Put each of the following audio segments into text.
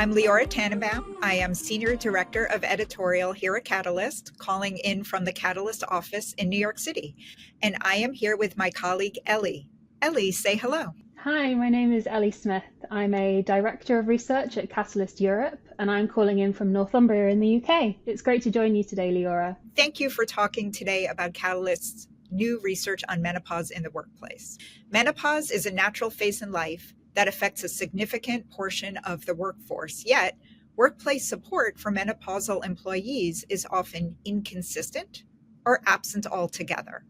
I'm Leora Tanenbaum. I am Senior Director of Editorial here at Catalyst, calling in from the Catalyst office in New York City. And I am here with my colleague, Ellie. Ellie, say hello. Hi, my name is Ellie Smith. I'm a Director of Research at Catalyst Europe, and I'm calling in from Northumbria in the UK. It's great to join you today, Leora. Thank you for talking today about Catalyst's new research on menopause in the workplace. Menopause is a natural phase in life that affects a significant portion of the workforce, yet workplace support for menopausal employees is often inconsistent or absent altogether.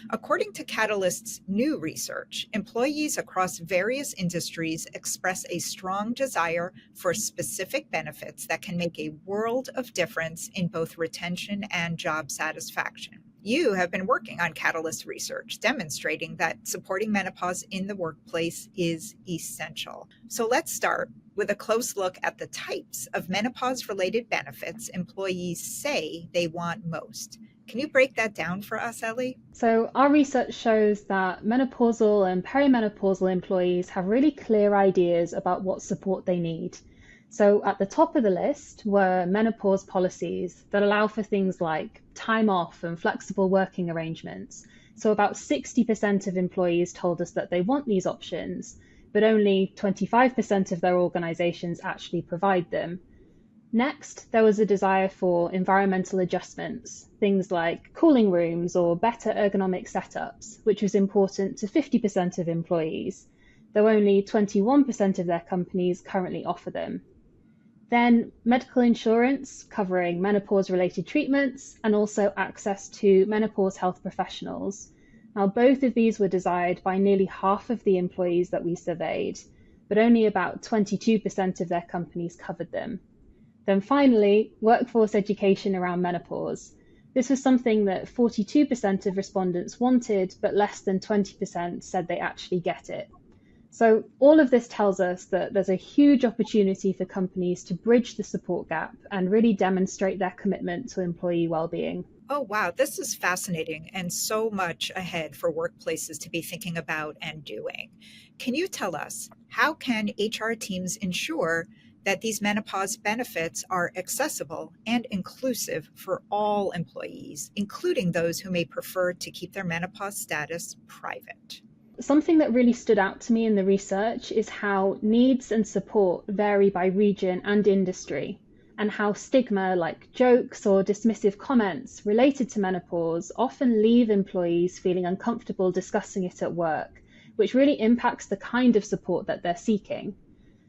According to Catalyst's new research, employees across various industries express a strong desire for specific benefits that can make a world of difference in both retention and job satisfaction. You have been working on Catalyst research demonstrating that supporting menopause in the workplace is essential. So let's start with a close look at the types of menopause-related benefits employees say they want most. Can you break that down for us, Ellie? So our research shows that menopausal and perimenopausal employees have really clear ideas about what support they need. So at the top of the list were menopause policies that allow for things like time off and flexible working arrangements. So about 60% of employees told us that they want these options, but only 25% of their organizations actually provide them. Next, there was a desire for environmental adjustments, things like cooling rooms or better ergonomic setups, which was important to 50% of employees, though only 21% of their companies currently offer them. Then medical insurance covering menopause-related treatments and also access to menopause health professionals. Now, both of these were desired by nearly half of the employees that we surveyed, but only about 22% of their companies covered them. Then finally, workforce education around menopause. This was something that 42% of respondents wanted, but less than 20% said they actually get it. So all of this tells us that there's a huge opportunity for companies to bridge the support gap and really demonstrate their commitment to employee well-being. Oh, wow, this is fascinating and so much ahead for workplaces to be thinking about and doing. Can you tell us, how can HR teams ensure that these menopause benefits are accessible and inclusive for all employees, including those who may prefer to keep their menopause status private? Something that really stood out to me in the research is how needs and support vary by region and industry, and how stigma like jokes or dismissive comments related to menopause often leave employees feeling uncomfortable discussing it at work, which really impacts the kind of support that they're seeking.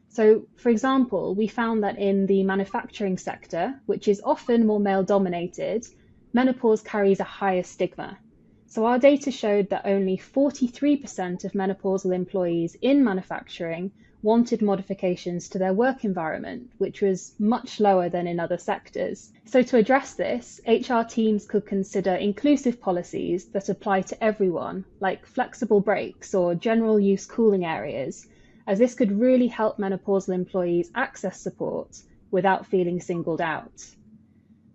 So, for example, we found that in the manufacturing sector, which is often more male-dominated, menopause carries a higher stigma. So our data showed that only 43% of menopausal employees in manufacturing wanted modifications to their work environment, which was much lower than in other sectors. So to address this, HR teams could consider inclusive policies that apply to everyone, like flexible breaks or general use cooling areas, as this could really help menopausal employees access support without feeling singled out.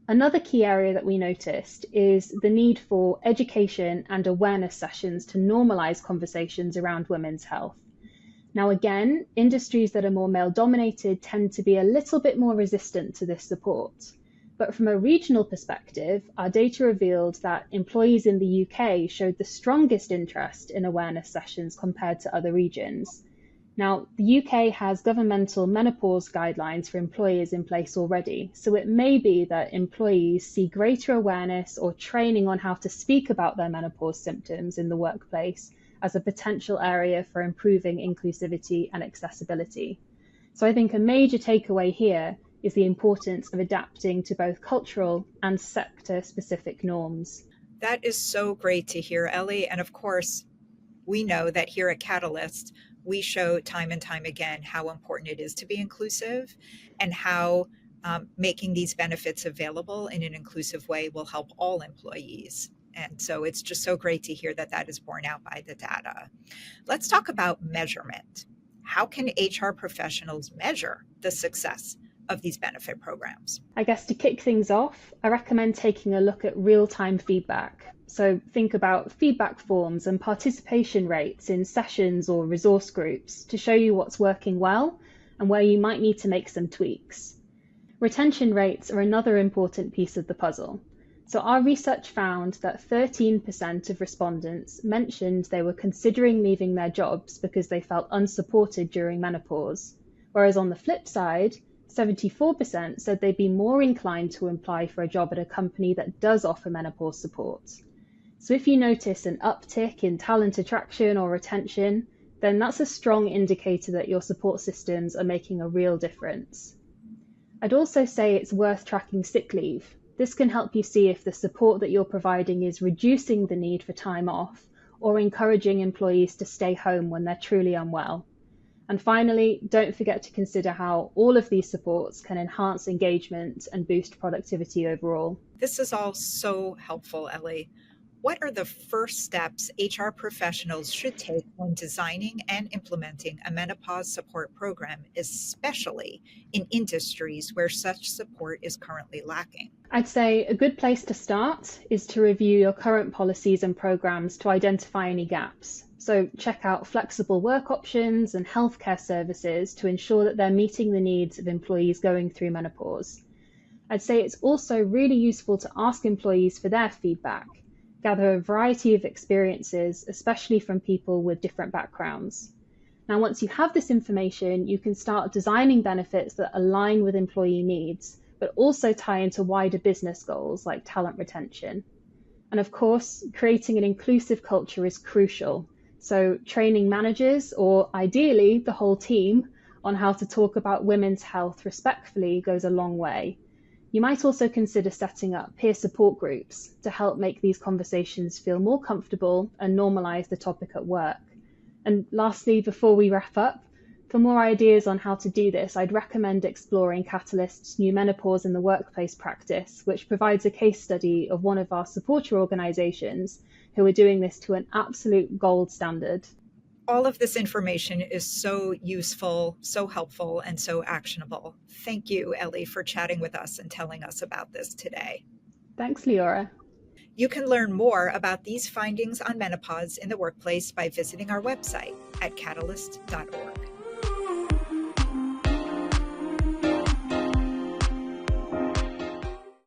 Another key area that we noticed is the need for education and awareness sessions to normalize conversations around women's health. Now again, industries that are more male-dominated tend to be a little bit more resistant to this support. But from a regional perspective, our data revealed that employees in the UK showed the strongest interest in awareness sessions compared to other regions. Now, the UK has governmental menopause guidelines for employers in place already, so it may be that employees see greater awareness or training on how to speak about their menopause symptoms in the workplace as a potential area for improving inclusivity and accessibility. So I think a major takeaway here is the importance of adapting to both cultural and sector-specific norms. That is so great to hear, Ellie. And of course, we know that here at Catalyst, we show time and time again how important it is to be inclusive and how making these benefits available in an inclusive way will help all employees. And so it's just so great to hear that that is borne out by the data. Let's talk about measurement. How can HR professionals measure the success of these benefit programs? I guess to kick things off, I recommend taking a look at real-time feedback. So think about feedback forms and participation rates in sessions or resource groups to show you what's working well and where you might need to make some tweaks. Retention rates are another important piece of the puzzle. So our research found that 13% of respondents mentioned they were considering leaving their jobs because they felt unsupported during menopause, whereas on the flip side, 74% said they'd be more inclined to apply for a job at a company that does offer menopause support. So if you notice an uptick in talent attraction or retention, then that's a strong indicator that your support systems are making a real difference. I'd also say it's worth tracking sick leave. This can help you see if the support that you're providing is reducing the need for time off or encouraging employees to stay home when they're truly unwell. And finally, don't forget to consider how all of these supports can enhance engagement and boost productivity overall. This is all so helpful, Ellie. What are the first steps HR professionals should take when designing and implementing a menopause support program, especially in industries where such support is currently lacking? I'd say a good place to start is to review your current policies and programs to identify any gaps. So check out flexible work options and healthcare services to ensure that they're meeting the needs of employees going through menopause. I'd say it's also really useful to ask employees for their feedback. Gather a variety of experiences, especially from people with different backgrounds. Now, once you have this information, you can start designing benefits that align with employee needs, but also tie into wider business goals like talent retention. And of course, creating an inclusive culture is crucial. So training managers, or ideally the whole team, on how to talk about women's health respectfully goes a long way. You might also consider setting up peer support groups to help make these conversations feel more comfortable and normalize the topic at work. And lastly, before we wrap up, for more ideas on how to do this, I'd recommend exploring Catalyst's new menopause in the workplace practice, which provides a case study of one of our supporter organizations who are doing this to an absolute gold standard. All of this information is so useful, so helpful, and so actionable. Thank you, Ellie, for chatting with us and telling us about this today. Thanks, Leora. You can learn more about these findings on menopause in the workplace by visiting our website at catalyst.org.